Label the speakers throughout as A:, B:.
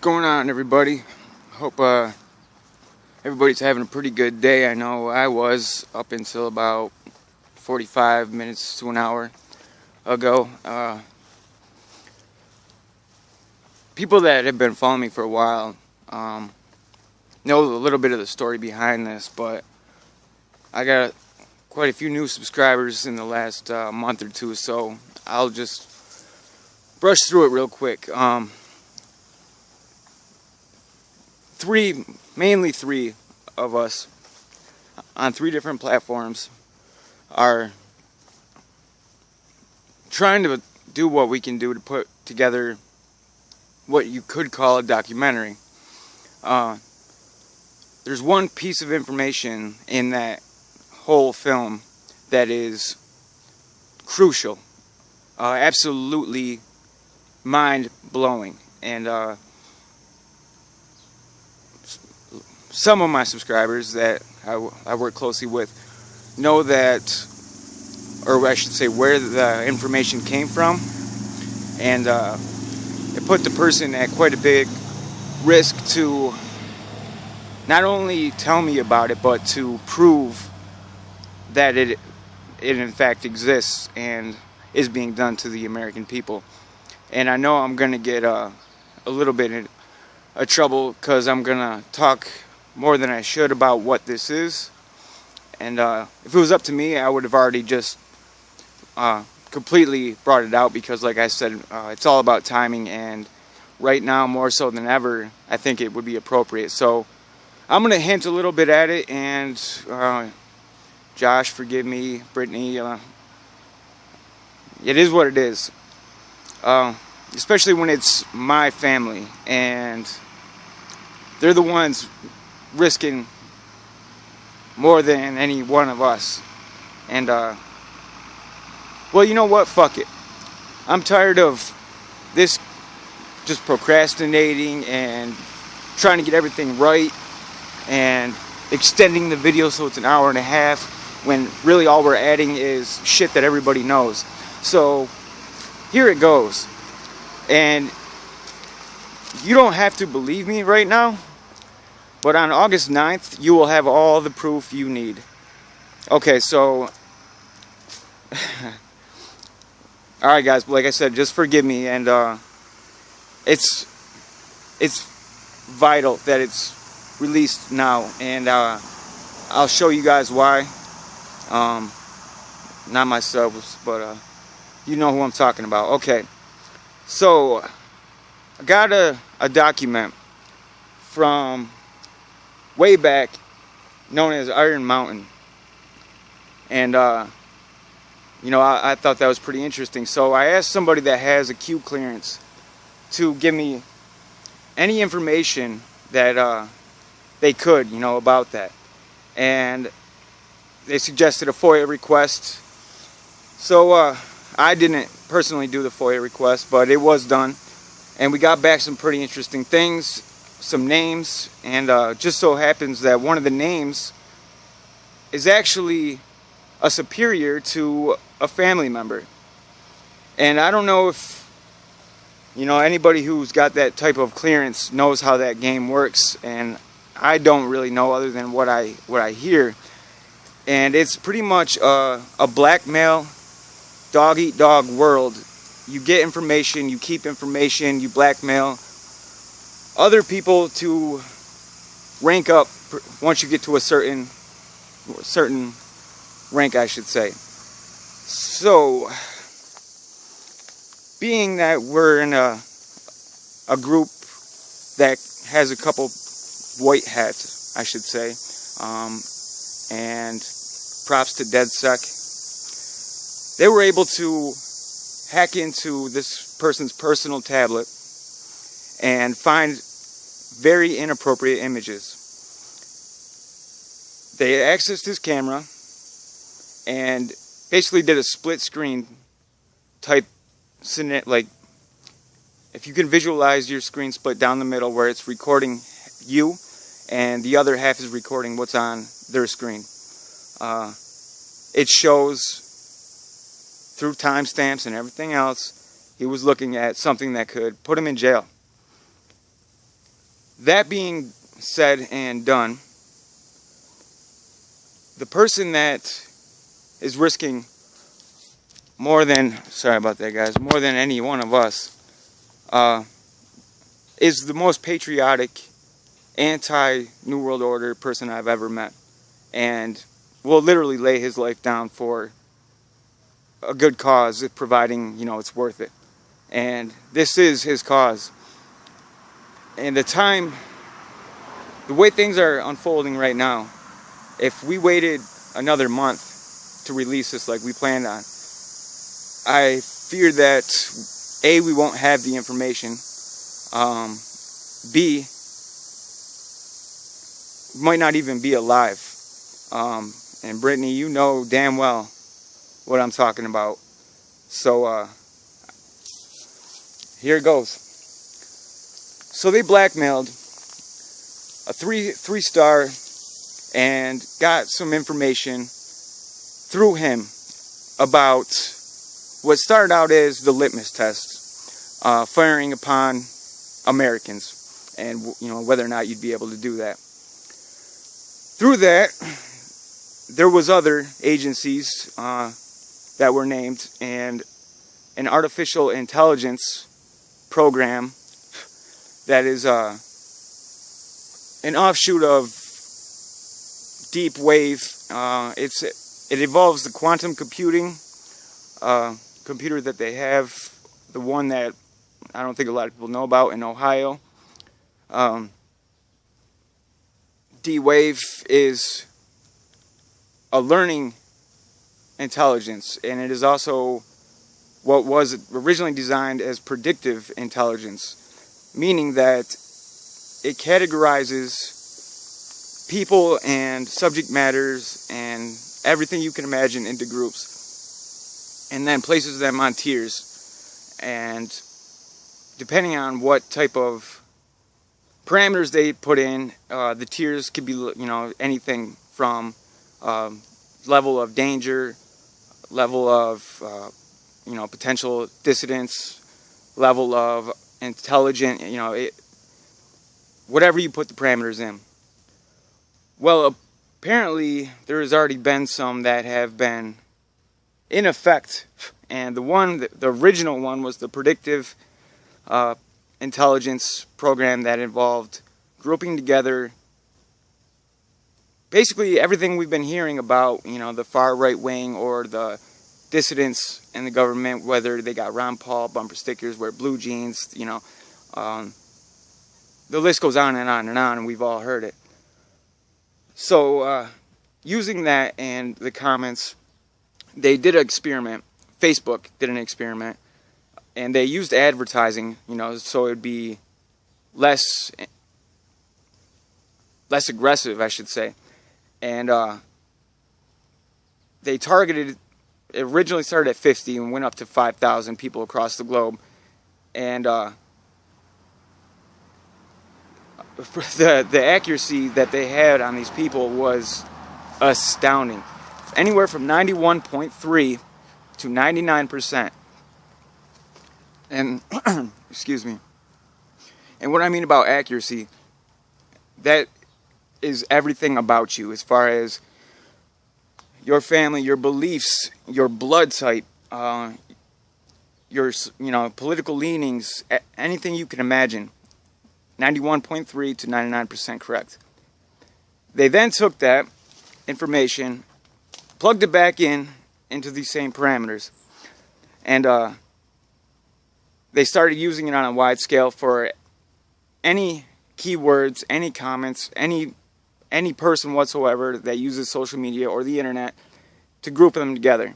A: going on, everybody? Hope everybody's having a pretty good day. I know I was up until about 45 minutes to an hour ago. People that have been following me for a while know a little bit of the story behind this, but I got quite a few new subscribers in the last month or two, so I'll just brush through it real quick. Mainly three of us on three different platforms are trying to do what we can do to put together what you could call a documentary. There's one piece of information in that whole film that is crucial, absolutely mind-blowing, and some of my subscribers that I work closely with know that, or I should say where the information came from, and it put the person at quite a big risk to not only tell me about it, but to prove that it in fact exists and is being done to the American people. And I know I'm going to get a little bit of trouble because I'm going to talk more than I should about what this is. And if it was up to me, I would have already just completely brought it out, because like I said, it's all about timing, and right now more so than ever I think it would be appropriate. So I'm going to hint a little bit at it, and Josh, forgive me, Brittany, it is what it is, especially when it's my family and they're the ones risking more than any one of us. And well, you know what, fuck it, I'm tired of this just procrastinating and trying to get everything right and extending the video so it's an hour and a half when really all we're adding is shit that everybody knows. So here it goes, and you don't have to believe me right now, but on August 9th, you will have all the proof you need. Okay, so alright guys, like I said, just forgive me, and it's vital that it's released now, and I'll show you guys why. Not myself, but you know who I'm talking about. Okay, so I got a document from way back known as Iron Mountain, and you know, I thought that was pretty interesting. So I asked somebody that has a Q clearance to give me any information that they could, you know, about that, and they suggested a FOIA request. So I didn't personally do the FOIA request, but it was done, and we got back some pretty interesting things, some names, and just so happens that one of the names is actually a superior to a family member. And I don't know if, you know, anybody who's got that type of clearance knows how that game works, and I don't really know other than what I hear. And it's pretty much a blackmail, dog-eat-dog world. You get information, you keep information, you blackmail other people to rank up once you get to a certain rank, I should say. So, being that we're in a group that has a couple white hats, I should say, and props to DedSec, they were able to hack into this person's personal tablet and find very inappropriate images. They accessed his camera and basically did a split screen type scenario, like if you can visualize your screen split down the middle where it's recording you and the other half is recording what's on their screen. It shows through timestamps and everything else, he was looking at something that could put him in jail. That being said and done, the person that is risking more than, sorry about that guys, more than any one of us, is the most patriotic, anti-New World Order person I've ever met. And will literally lay his life down for a good cause, providing, it's worth it. And this is his cause. And the way things are unfolding right now, if we waited another month to release this like we planned on, I fear that A, we won't have the information, B, we might not even be alive. And Brittany, you know damn well what I'm talking about. So here it goes. So they blackmailed a three-star and got some information through him about what started out as the litmus test, firing upon Americans, and whether or not you'd be able to do that. Through that, there was other agencies that were named, and an artificial intelligence program that is an offshoot of deep wave. It involves the quantum computing computer that they have, the one that I don't think a lot of people know about in Ohio. D-Wave is a learning intelligence, and it is also what was originally designed as predictive intelligence, meaning that it categorizes people and subject matters and everything you can imagine into groups, and then places them on tiers. And depending on what type of parameters they put in, the tiers could be, anything from level of danger, level of, potential dissidence, level of intelligent, whatever you put the parameters in. Well, apparently there has already been some that have been in effect, and the original one was the predictive intelligence program that involved grouping together basically everything we've been hearing about, the far right wing or the dissidents in the government, whether they got Ron Paul bumper stickers, wear blue jeans, the list goes on and on and on, and we've all heard it. So using that and the comments, they did an experiment. Facebook did an experiment, and they used advertising, so it'd be less aggressive, I should say. And they targeted, it originally started at 50 and went up to 5,000 people across the globe. And the accuracy that they had on these people was astounding. Anywhere from 91.3 to 99%. And, excuse me. And what I mean about accuracy, that is everything about you, as far as your family, your beliefs, your blood type, your political leanings, anything you can imagine. 91.3 to 99% correct. They then took that information, plugged it back into these same parameters, and they started using it on a wide scale for any keywords, any comments, any person whatsoever that uses social media or the internet, to group them together.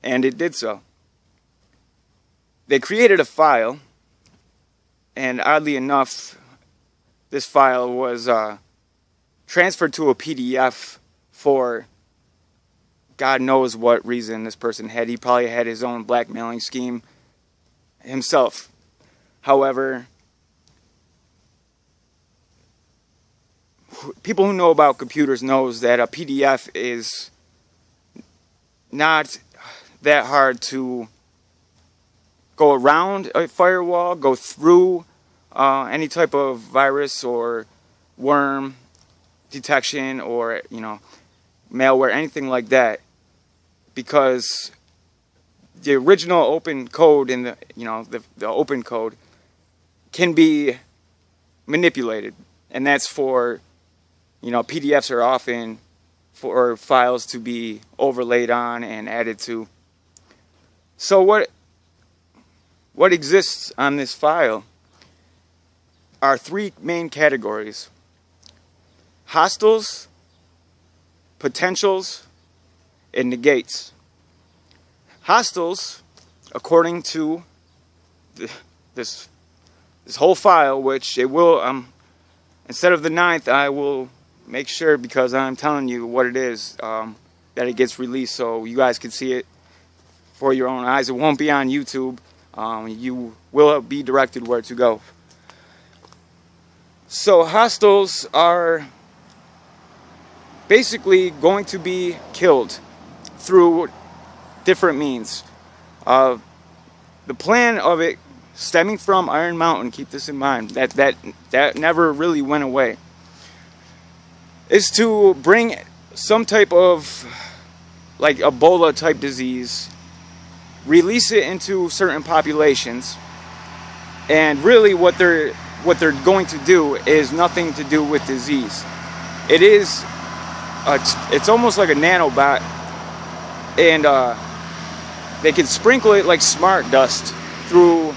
A: And it did so. They created a file, and oddly enough, this file was transferred to a PDF for God knows what reason this person had. He probably had his own blackmailing scheme himself. However, people who know about computers knows that a PDF is not that hard to go around a firewall, go through any type of virus or worm detection, or malware, anything like that, because the original open code in the open code can be manipulated, and that's for PDFs are often for files to be overlaid on and added to. So what exists on this file are three main categories: hostiles, potentials, and negates. Hostiles, according to this whole file, which it will, instead of the 9th, I will make sure, because I'm telling you what it is, that it gets released so you guys can see it for your own eyes. It won't be on YouTube. You will be directed where to go. So hostiles are basically going to be killed through different means. The plan of it, stemming from Iron Mountain, keep this in mind, that never really went away, is to bring some type of like Ebola type disease, release it into certain populations, and really what they're going to do is nothing to do with disease. It is it's almost like a nanobot, and they can sprinkle it like smart dust through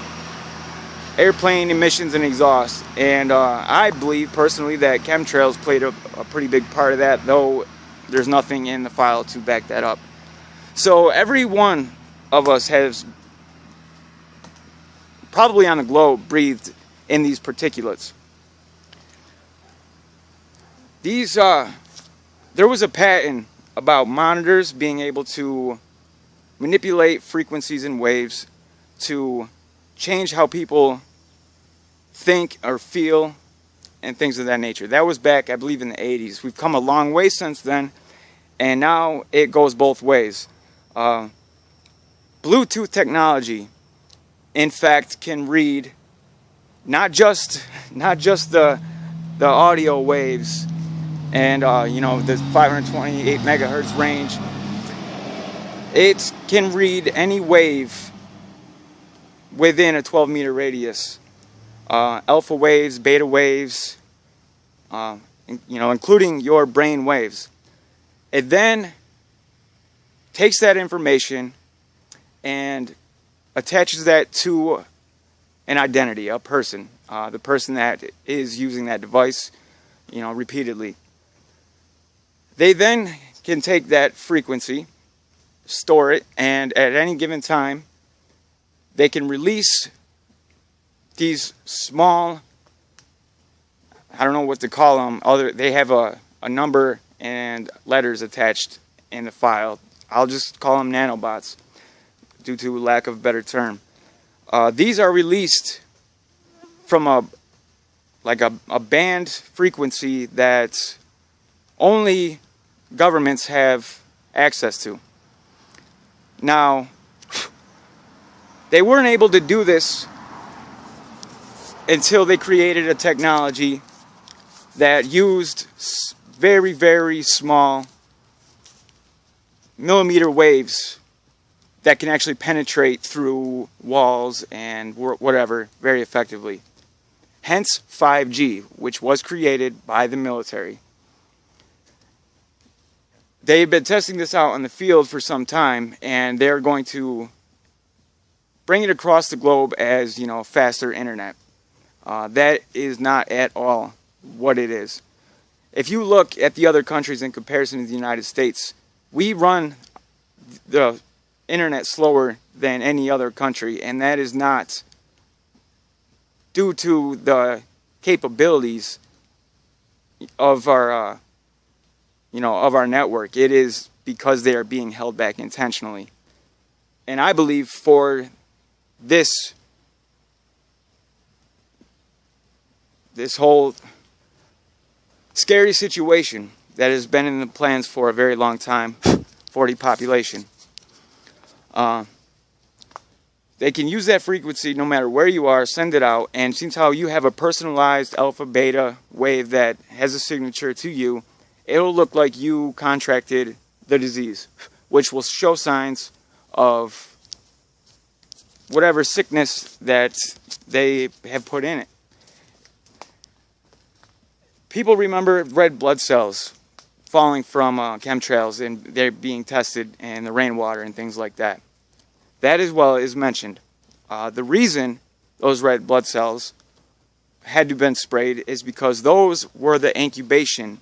A: airplane emissions and exhaust. And I believe personally that chemtrails played a pretty big part of that, though there's nothing in the file to back that up. So every one of us has probably on the globe breathed in these particulates. These there was a patent about monitors being able to manipulate frequencies and waves to change how people think or feel and things of that nature. That was back, I believe, in the 80s. We've come a long way since then, and now it goes both ways. Bluetooth technology, in fact, can read not just the audio waves and the 528 megahertz range. It can read any wave within a 12-meter radius. Alpha waves, beta waves, including your brain waves. It then takes that information and attaches that to an identity, a person, the person that is using that device, repeatedly. They then can take that frequency, store it, and at any given time, they can release these small, I don't know what to call them, they have a number and letters attached in the file. I'll just call them nanobots due to lack of a better term. These are released from a band frequency that only governments have access to. Now, they weren't able to do this until they created a technology that used very, very small millimeter waves that can actually penetrate through walls and whatever very effectively. Hence 5G, which was created by the military. They've been testing this out in the field for some time, and they're going to bring it across the globe as, faster internet. That is not at all what it is. If you look at the other countries in comparison to the United States, we run the internet slower than any other country, and that is not due to the capabilities of our of our network. It is because they are being held back intentionally. And I believe for this whole scary situation that has been in the plans for a very long time for depopulation, they can use that frequency no matter where you are, send it out, and since how you have a personalized alpha beta wave that has a signature to you, it'll look like you contracted the disease, which will show signs of whatever sickness that they have put in it. People remember red blood cells falling from chemtrails and they're being tested in the rainwater and things like that. That as well is mentioned. The reason those red blood cells had to have been sprayed is because those were the incubation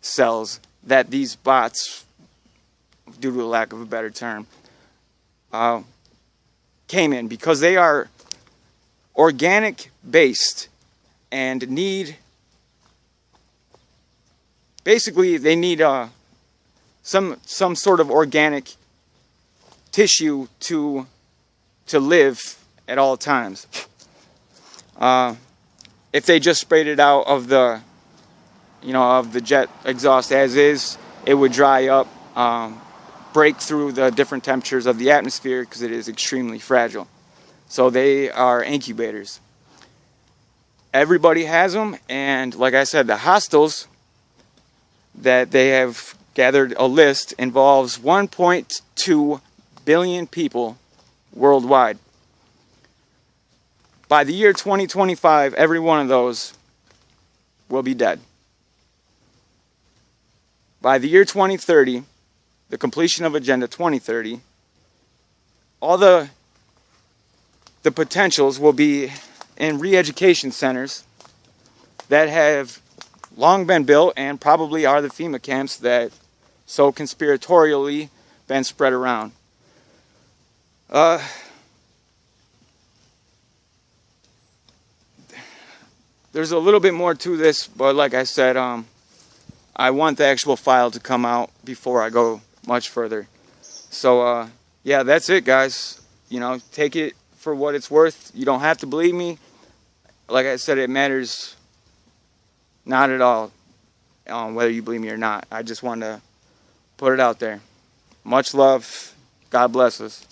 A: cells that these bots, due to a lack of a better term, came in, because they are organic based and need, basically they need some sort of organic tissue to live at all times. If they just sprayed it out of the jet exhaust as is, it would dry up, break through the different temperatures of the atmosphere because it is extremely fragile. So they are incubators. Everybody has them, and like I said, the hostiles that they have gathered a list involves 1.2 billion people worldwide. By the year 2025, every one of those will be dead. By the year 2030, the completion of Agenda 2030, all the potentials will be in re-education centers that have long been built and probably are the FEMA camps that so conspiratorially been spread around. There's a little bit more to this, but like I said, I want the actual file to come out before I go much further. So yeah, that's it, guys. Take it for what it's worth. You don't have to believe me. Like I said, it matters not at all whether you believe me or not. I just want to put it out there. Much love. God bless us.